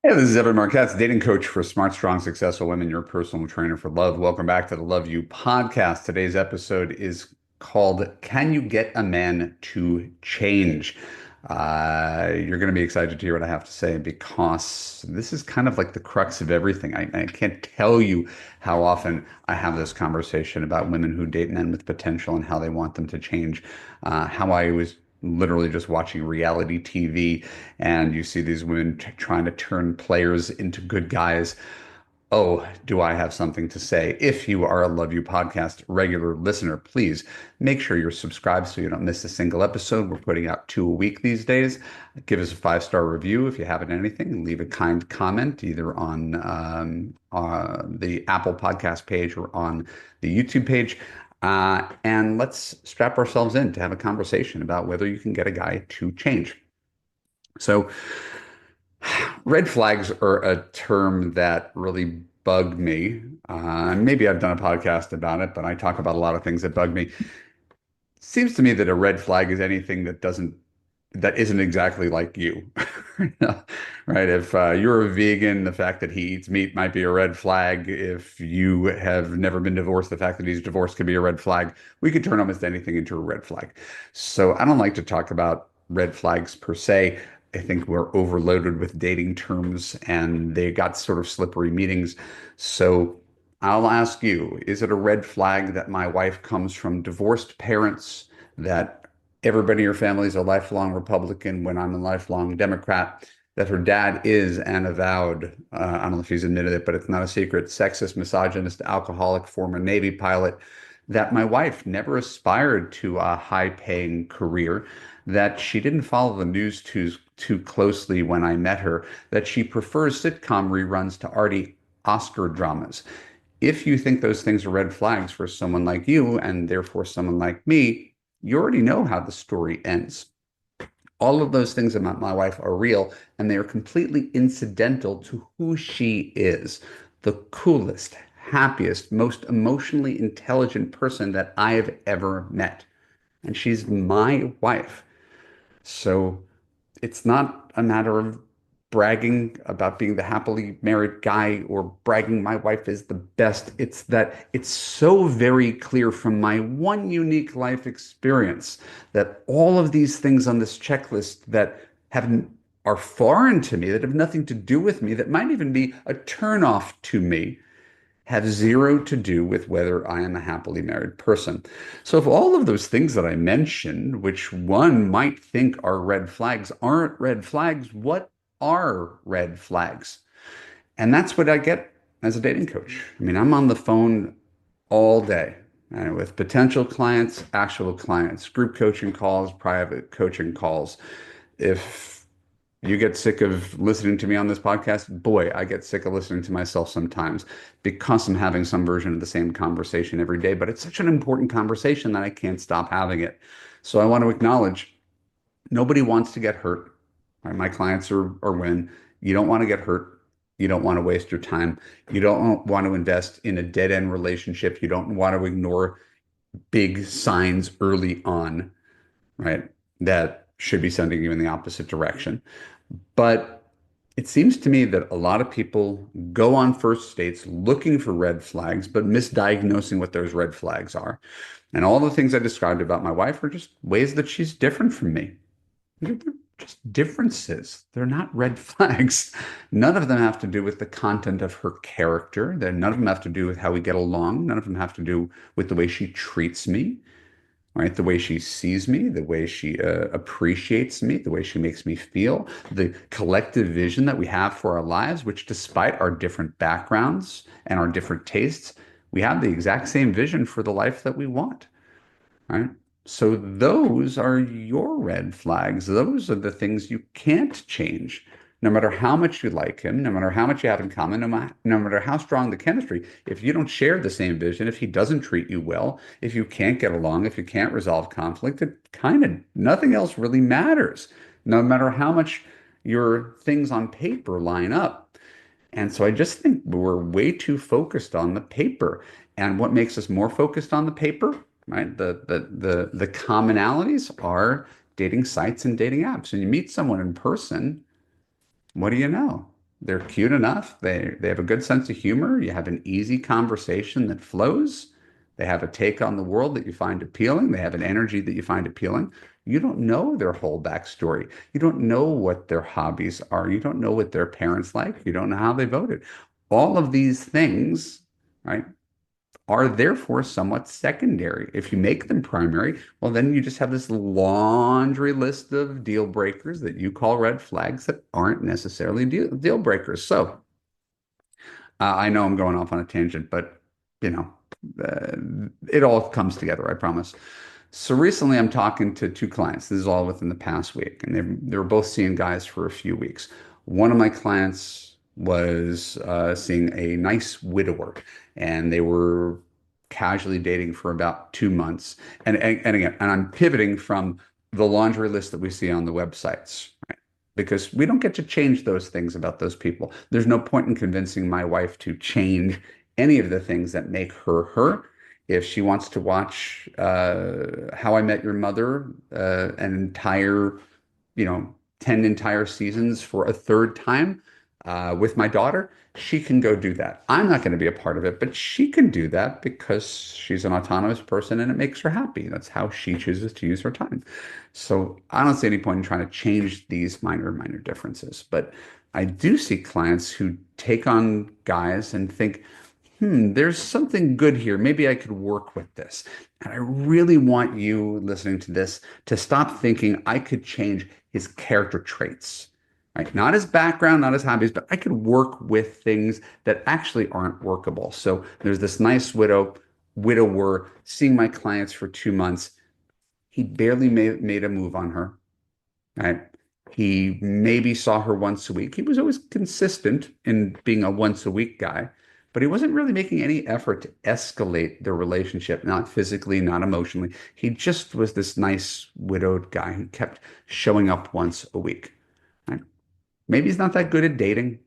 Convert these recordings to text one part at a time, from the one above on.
Hey, this is Evan Marquez, dating coach for smart, strong, successful women, your personal trainer for love. Welcome back to the Love You podcast. Today's episode is called Can You Get a Man to Change? You're going to be excited to hear what I have to say because this is kind of like the crux of everything. I can't tell you how often I have this conversation about women who date men with potential and how they want them to change. How I was literally just watching reality TV and you see these women trying to turn players into good guys. Oh, do I have something to say? If you are a Love You podcast regular listener, please make sure you're subscribed so you don't miss a single episode. We're putting out two a week these days. Give us a 5-star review if you haven't anything. Leave a kind comment either on the Apple podcast page or on the YouTube page. And let's strap ourselves in to have a conversation about whether you can get a guy to change. So, red flags are a term that really bug me. Maybe I've done a podcast about it, but I talk about a lot of things that bug me. Seems to me that a red flag is anything that isn't exactly like you. Right? If you're a vegan, the fact that he eats meat might be a red flag. If you have never been divorced, the fact that he's divorced could be a red flag. We could turn almost anything into a red flag. So I don't like to talk about red flags per se. I think we're overloaded with dating terms and they got sort of slippery meanings. So I'll ask you, is it a red flag that my wife comes from divorced parents, that everybody in your family is a lifelong Republican when I'm a lifelong Democrat, that her dad is an avowed, I don't know if he's admitted it, but it's not a secret, sexist, misogynist, alcoholic, former Navy pilot, that my wife never aspired to a high-paying career, that she didn't follow the news too closely when I met her, that she prefers sitcom reruns to arty Oscar dramas. If you think those things are red flags for someone like you and therefore someone like me, you already know how the story ends. All of those things about my wife are real and they are completely incidental to who she is. The coolest, happiest, most emotionally intelligent person that I have ever met. And she's my wife. So it's not a matter of bragging about being the happily married guy or bragging my wife is the best. It's that it's so very clear from my one unique life experience that all of these things on this checklist that have are foreign to me, that have nothing to do with me, that might even be a turnoff to me, have zero to do with whether I am a happily married person. So if all of those things that I mentioned, which one might think are red flags, aren't red flags, what are red flags? And that's what I get as a dating coach. I mean, I'm on the phone all day with potential clients, actual clients, group coaching calls, private coaching calls. If you get sick of listening to me on this podcast, boy, I get sick of listening to myself sometimes because I'm having some version of the same conversation every day. But it's such an important conversation that I can't stop having it. So I want to acknowledge nobody wants to get hurt. Right? My clients are women. You don't want to get hurt. You don't want to waste your time. You don't want to invest in a dead end relationship. You don't want to ignore big signs early on, right? That should be sending you in the opposite direction. But it seems to me that a lot of people go on first dates looking for red flags, but misdiagnosing what those red flags are. And all the things I described about my wife are just ways that she's different from me. They're just differences. They're not red flags. None of them have to do with the content of her character. None of them have to do with how we get along. None of them have to do with the way she treats me, right? The way she sees me, the way she appreciates me, the way she makes me feel, the collective vision that we have for our lives, which despite our different backgrounds and our different tastes, we have the exact same vision for the life that we want, right? So those are your red flags. Those are the things you can't change. No matter how much you like him, no matter how much you have in common, no matter how strong the chemistry, if you don't share the same vision, if he doesn't treat you well, if you can't get along, if you can't resolve conflict, it kind of nothing else really matters, no matter how much your things on paper line up. And so I just think we're way too focused on the paper. And what makes us more focused on the paper, right? The commonalities are dating sites and dating apps. And you meet someone in person, what do you know? They're cute enough. They have a good sense of humor. You have an easy conversation that flows. They have a take on the world that you find appealing. They have an energy that you find appealing. You don't know their whole backstory. You don't know what their hobbies are. You don't know what their parents like. You don't know how they voted. All of these things, right, are therefore somewhat secondary. If you make them primary, well, then you just have this laundry list of deal breakers that you call red flags that aren't necessarily deal breakers. So I know I'm going off on a tangent, but you know, it all comes together, I promise. So recently I'm talking to two clients. This is all within the past week, and they were both seeing guys for a few weeks. One of my clients was seeing a nice widower, and they were casually dating for about 2 months. And again, and I'm pivoting from the laundry list that we see on the websites, right? Because we don't get to change those things about those people. There's no point in convincing my wife to change any of the things that make her her. If she wants to watch How I Met Your Mother, an entire, 10 entire seasons for a third time with my daughter, she can go do that. I'm not going to be a part of it, but she can do that because she's an autonomous person and it makes her happy. That's how she chooses to use her time. So I don't see any point in trying to change these minor differences. But I do see clients who take on guys and think, there's something good here. Maybe I could work with this. And I really want you listening to this to stop thinking I could change his character traits, right? Not his background, not his hobbies, but I could work with things that actually aren't workable. So there's this nice widower seeing my clients for 2 months. He barely made a move on her, right? He maybe saw her once a week. He was always consistent in being a once a week guy, but he wasn't really making any effort to escalate their relationship, not physically, not emotionally. He just was this nice widowed guy who kept showing up once a week. Right? Maybe he's not that good at dating.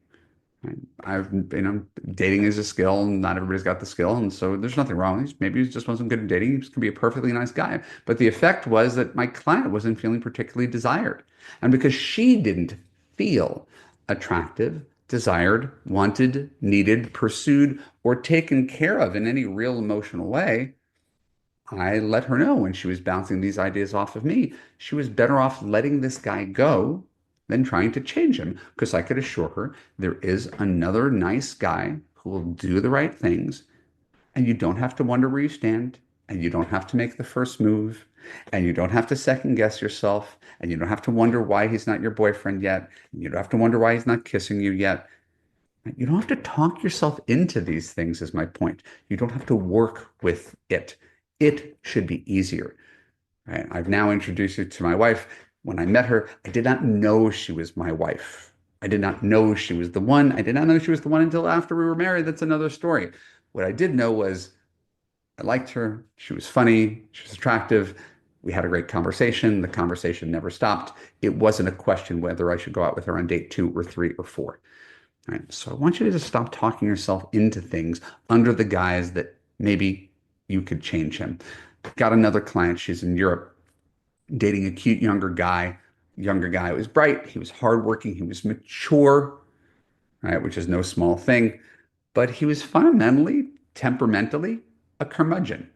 Right? Dating is a skill, and not everybody's got the skill, and so there's nothing wrong. Maybe he just wasn't good at dating. He just could be a perfectly nice guy. But the effect was that my client wasn't feeling particularly desired. And because she didn't feel attractive, desired, wanted, needed, pursued, or taken care of in any real emotional way, I let her know when she was bouncing these ideas off of me, she was better off letting this guy go than trying to change him. Because I could assure her there is another nice guy who will do the right things, and you don't have to wonder where you stand, and you don't have to make the first move, and you don't have to second guess yourself, and you don't have to wonder why he's not your boyfriend yet, and you don't have to wonder why he's not kissing you yet. You don't have to talk yourself into these things, is my point. You don't have to work with it. It should be easier. Right? I've now introduced you to my wife. When I met her, I did not know she was my wife. I did not know she was the one. I did not know she was the one until after we were married. That's another story. What I did know was I liked her. She was funny. She was attractive. We had a great conversation. The conversation never stopped. It wasn't a question whether I should go out with her on date 2 or 3 or 4. Right? So I want you to just stop talking yourself into things under the guise that maybe you could change him. Got another client. She's in Europe dating a cute younger guy. He was bright. He was hardworking. He was mature, right? Which is no small thing. But he was fundamentally, temperamentally, a curmudgeon.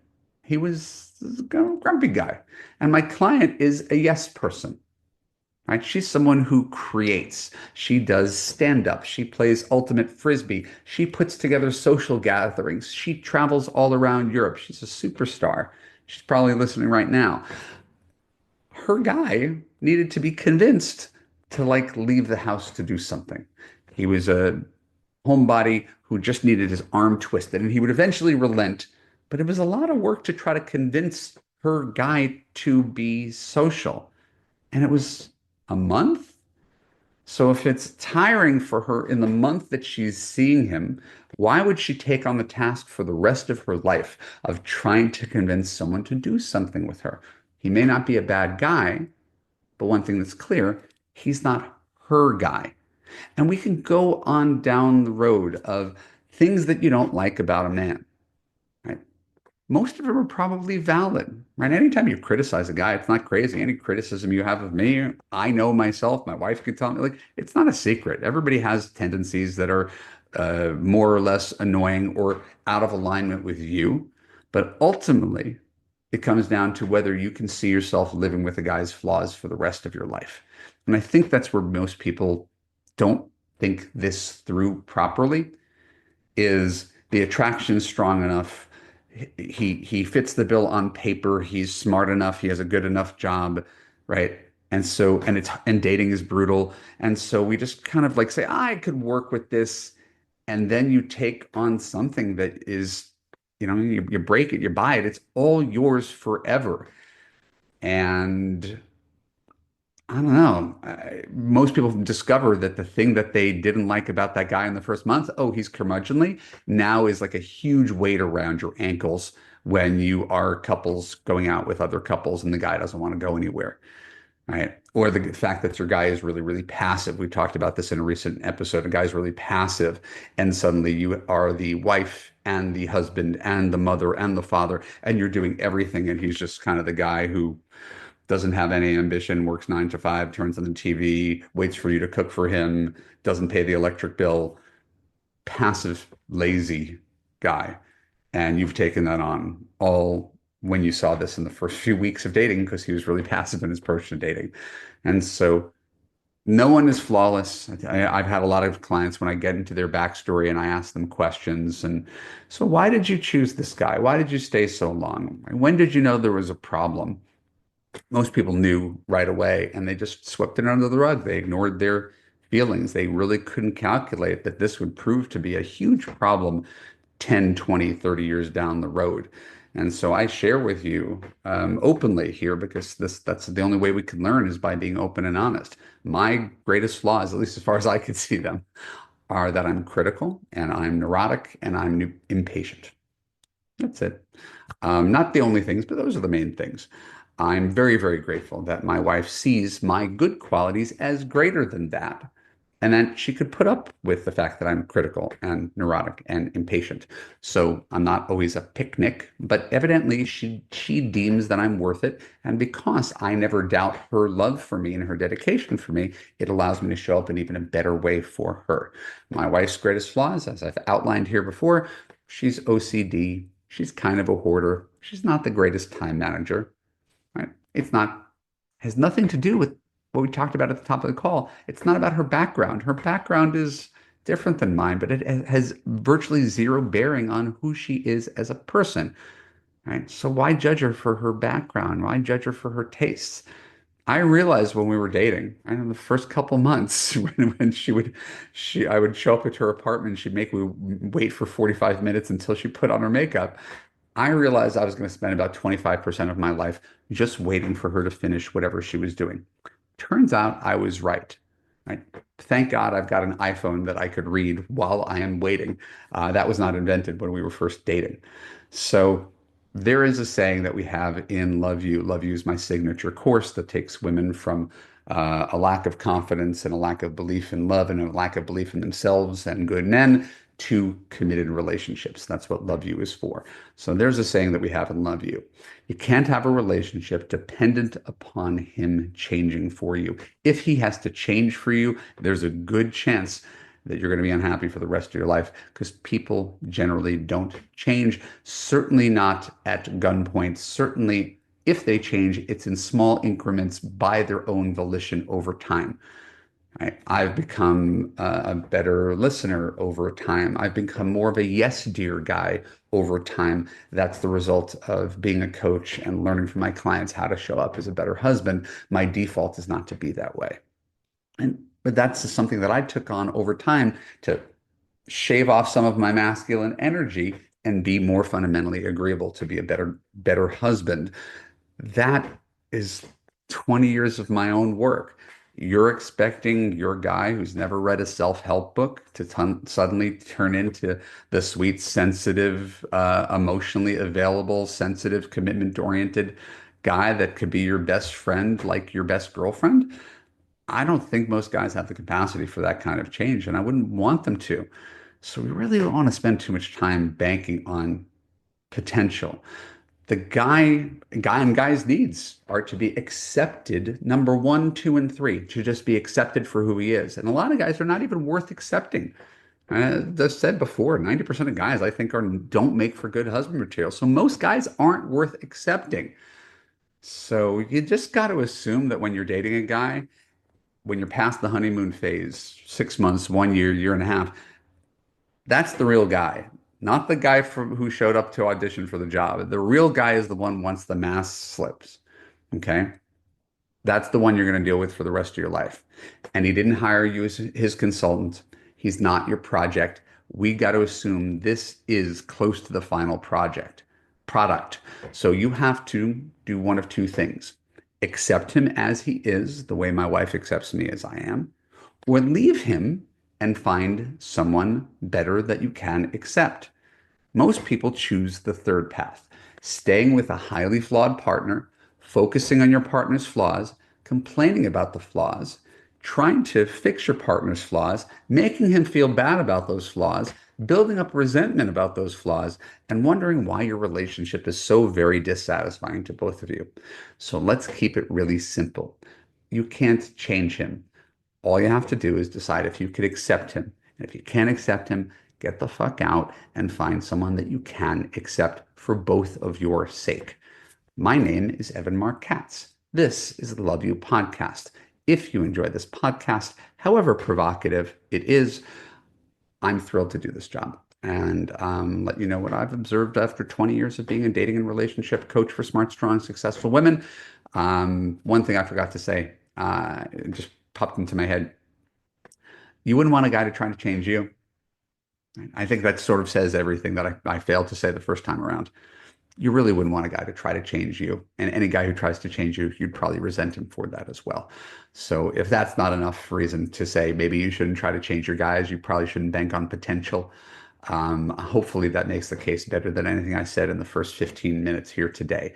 He was a grumpy guy. And my client is a yes person. Right? She's someone who creates. She does stand up. She plays ultimate frisbee. She puts together social gatherings. She travels all around Europe. She's a superstar. She's probably listening right now. Her guy needed to be convinced to like leave the house to do something. He was a homebody who just needed his arm twisted, and he would eventually relent. But it was a lot of work to try to convince her guy to be social. And it was a month. So if it's tiring for her in the month that she's seeing him, why would she take on the task for the rest of her life of trying to convince someone to do something with her? He may not be a bad guy, but one thing that's clear, he's not her guy. And we can go on down the road of things that you don't like about a man, right? most of them are probably valid, right? Anytime you criticize a guy, it's not crazy. Any criticism you have of me, I know myself, my wife can tell me, like, it's not a secret. Everybody has tendencies that are more or less annoying or out of alignment with you. But ultimately, it comes down to whether you can see yourself living with a guy's flaws for the rest of your life. And I think that's where most people don't think this through properly is the attraction strong enough. He fits the bill on paper. He's smart enough. He has a good enough job, right? And dating is brutal. And so we just kind of like say, I could work with this. And then you take on something that is, you break it, you buy it. It's all yours forever. And I don't know. Most people discover that the thing that they didn't like about that guy in the first month, oh, he's curmudgeonly, now is like a huge weight around your ankles when you are couples going out with other couples and the guy doesn't want to go anywhere, right? Or the fact that your guy is really, really passive. We talked about this in a recent episode. A guy's really passive, and suddenly you are the wife and the husband and the mother and the father, and you're doing everything, and he's just kind of the guy who doesn't have any ambition, works 9 to 5, turns on the TV, waits for you to cook for him, doesn't pay the electric bill, passive, lazy guy. And you've taken that on all when you saw this in the first few weeks of dating because he was really passive in his approach to dating. And so no one is flawless. I've had a lot of clients when I get into their backstory and I ask them questions. And so, why did you choose this guy? Why did you stay so long? When did you know there was a problem? Most people knew right away and they just swept it under the rug. They ignored their feelings. They really couldn't calculate that this would prove to be a huge problem 10, 20, 30 years down the road. And so I share with you openly here because that's the only way we can learn is by being open and honest. My greatest flaws, at least as far as I could see them, are that I'm critical and I'm neurotic and I'm impatient. That's it. Not the only things, but those are the main things. I'm very, very grateful that my wife sees my good qualities as greater than that, and that she could put up with the fact that I'm critical and neurotic and impatient. So I'm not always a picnic, but evidently she deems that I'm worth it. And because I never doubt her love for me and her dedication for me, it allows me to show up in even a better way for her. My wife's greatest flaws, as I've outlined here before, she's OCD. She's kind of a hoarder. She's not the greatest time manager, right? It's not, has nothing to do with what we talked about at the top of the call. It's not about her background. Her background is different than mine, but it has virtually zero bearing on who she is as a person, right? So why judge her for her background? Why judge her for her tastes? I realized when we were dating, I know the first couple months when I would show up at her apartment, she'd make me wait for 45 minutes until she put on her makeup. I realized I was going to spend about 25% of my life just waiting for her to finish whatever she was doing. Turns out I was right. Right? Thank God I've got an iPhone that I could read while I am waiting. That was not invented when we were first dating. So there is a saying that we have in Love You. Love You is my signature course that takes women from a lack of confidence and a lack of belief in love and a lack of belief in themselves and good men to committed relationships. That's what Love You is for. So there's a saying that we have in Love You. You can't have a relationship dependent upon him changing for you. If he has to change for you, there's a good chance that you're going to be unhappy for the rest of your life because people generally don't change, certainly not at gunpoint. Certainly, if they change, it's in small increments by their own volition over time. I've become a better listener over time. I've become more of a yes, dear guy over time. That's the result of being a coach and learning from my clients how to show up as a better husband. My default is not to be that way. But that's something that I took on over time to shave off some of my masculine energy and be more fundamentally agreeable to be a better husband. That is 20 years of my own work. You're expecting your guy who's never read a self-help book to suddenly turn into the sweet, sensitive, emotionally available, sensitive, commitment-oriented guy that could be your best friend, like your best girlfriend. I don't think most guys have the capacity for that kind of change, and I wouldn't want them to. So we really don't want to spend too much time banking on potential. Guy's needs are to be accepted, number one, two, and three, to just be accepted for who he is. And a lot of guys are not even worth accepting. As I said before, 90% of guys I think don't make for good husband material. So most guys aren't worth accepting. So you just got to assume that when you're dating a guy, when you're past the honeymoon phase, 6 months, 1 year, year and a half, that's the real guy, not the guy who showed up to audition for the job. The real guy is the one once the mask slips. Okay. That's the one you're going to deal with for the rest of your life. And he didn't hire you as his consultant. He's not your project. We got to assume this is close to the final product. So you have to do one of two things. Accept him as he is, the way my wife accepts me as I am, or leave him and find someone better that you can accept. Most people choose the third path, staying with a highly flawed partner, focusing on your partner's flaws, complaining about the flaws, trying to fix your partner's flaws, making him feel bad about those flaws, building up resentment about those flaws, and wondering why your relationship is so very dissatisfying to both of you. So let's keep it really simple. You can't change him. All you have to do is decide if you could accept him. And if you can't accept him, get the fuck out and find someone that you can accept for both of your sake. My name is Evan Mark Katz. This is the Love You Podcast. If you enjoy this podcast, however provocative it is, I'm thrilled to do this job and let you know what I've observed after 20 years of being a dating and relationship coach for smart, strong, successful women. One thing I forgot to say, it just popped into my head. You wouldn't want a guy to try to change you. I think that sort of says everything that I failed to say the first time around. You really wouldn't want a guy to try to change you. And any guy who tries to change you, you'd probably resent him for that as well. So if that's not enough reason to say maybe you shouldn't try to change your guys, you probably shouldn't bank on potential. Hopefully that makes the case better than anything I said in the first 15 minutes here today.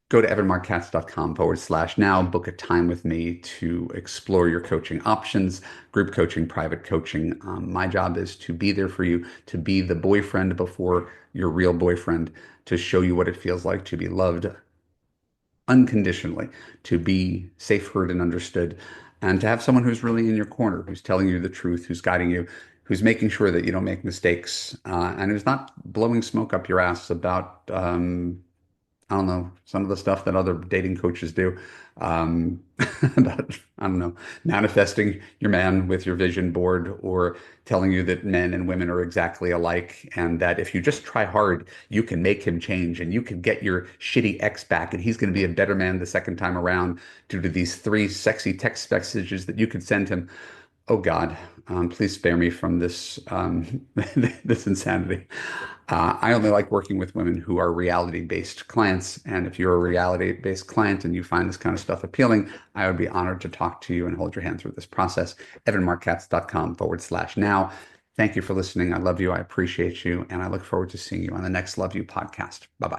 Go to evanmarkcatz.com/now, book a time with me to explore your coaching options, group coaching, private coaching. My job is to be there for you, to be the boyfriend before your real boyfriend, to show you what it feels like to be loved unconditionally, to be safe, heard, and understood, and to have someone who's really in your corner, who's telling you the truth, who's guiding you, who's making sure that you don't make mistakes, and who's not blowing smoke up your ass about I don't know, some of the stuff that other dating coaches do, about, I don't know, manifesting your man with your vision board, or telling you that men and women are exactly alike and that if you just try hard, you can make him change and you can get your shitty ex back and he's going to be a better man the second time around due to these three sexy text messages that you could send him. Oh God, please spare me from this this insanity. I only like working with women who are reality-based clients, and if you're a reality-based client and you find this kind of stuff appealing, I would be honored to talk to you and hold your hand through this process. evanmarkcatz.com/now. Thank you for listening. I love you. I appreciate you, and I look forward to seeing you on the next Love You podcast. Bye bye.